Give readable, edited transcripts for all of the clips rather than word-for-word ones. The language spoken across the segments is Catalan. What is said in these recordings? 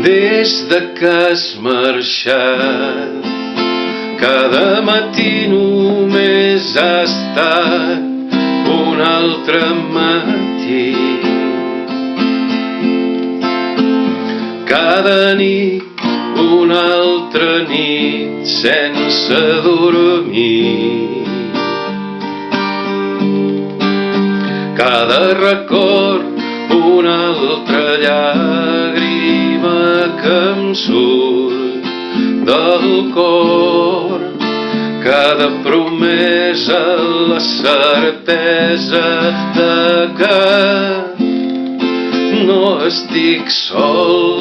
Des que has marxat, cada matí només ha estat un altre matí. Cada nit, una altra nit sense dormir. Cada record, una altra llàgrima que em surt del cor. Cada promesa, la certesa de que no estic sol,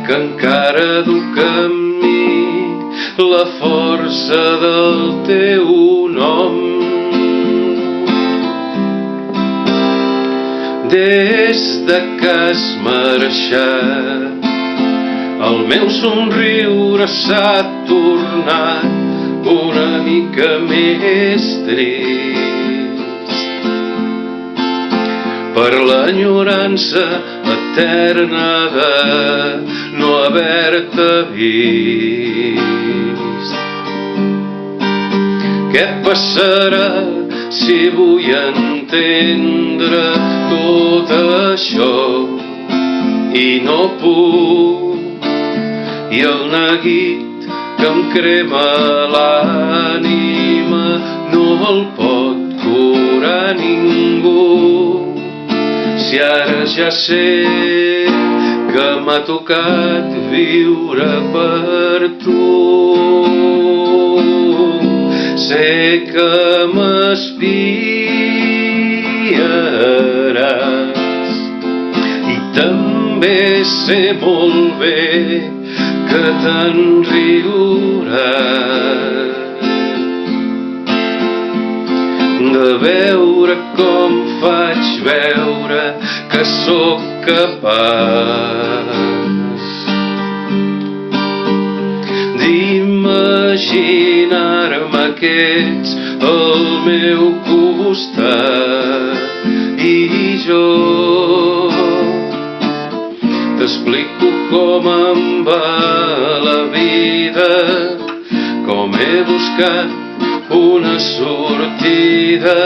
que encara duc en mi la força del teu nom. Des que has marxat, el meu somriure s'ha tornat una mica més trist per l'enyorança eterna de no haver-te vist. Què passarà si vull entendre tot això i no puc? I el neguit que em crema l'ànima no el pot curar ningú. Si ara ja sé que m'ha tocat viure per tu, sé que m'espiaràs i també sé molt bé que te'n riuràs de veure com faig veure que sóc capaç d'imaginar-me que ets al meu costat i jo t'explico com em va la vida, com he buscat una sortida,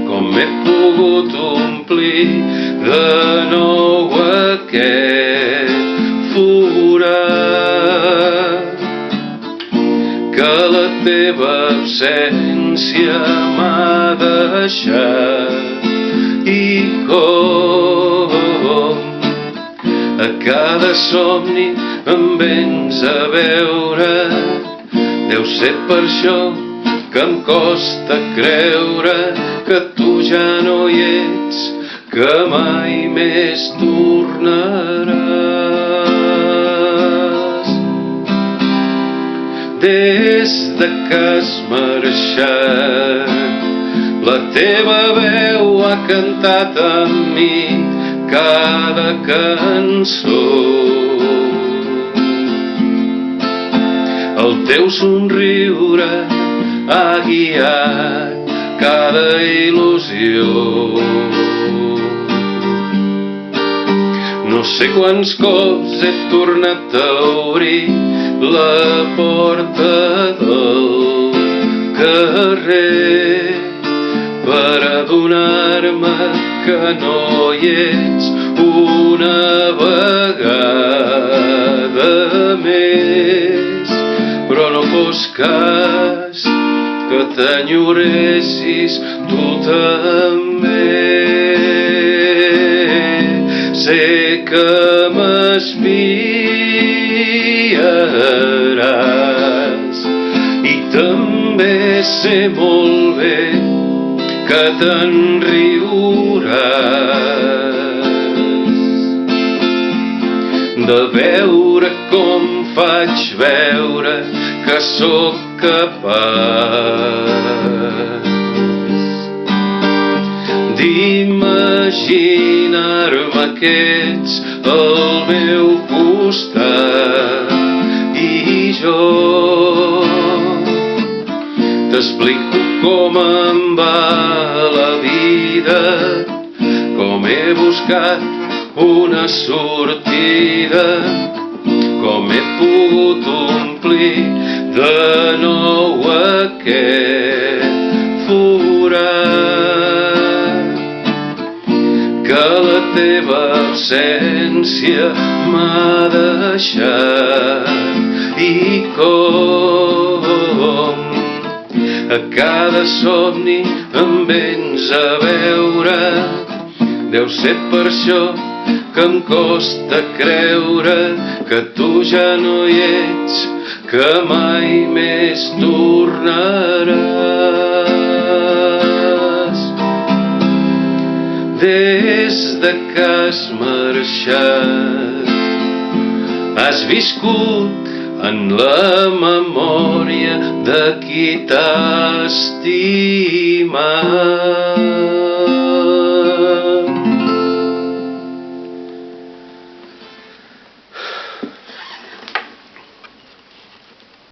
com he pogut omplir de nou aquest forat que la teva absència m'ha deixat. I com a cada somni em vens a veure, deu ser per això que em costa creure que tu ja no hi ets, que mai més tornaràs. Des que has marxat, la teva veu ha cantat amb mi cada cançó. El teu somriure ha guiat cada il·lusió. No sé quants cops he tornat a obrir la porta del carrer per adonar-me que no hi ets una vegada més. Però no fos cas que t'enyoressis tu també. Sé que m'espiaràs i també sé molt bé que te'n riuràs de veure com faig veure que sóc capaç d'imaginar-me que ets al meu costat i jo t'explico com em va la vida, com he buscat una sortida, com he pogut omplir de nou aquest forat que la teva absència m'ha deixat. I com a cada somni em vens a veure, deu ser per això que em costa creure que tu ja no hi ets, que mai més tornaràs. Des de que has marxat, has viscut en la memòria de qui t'ha estimat.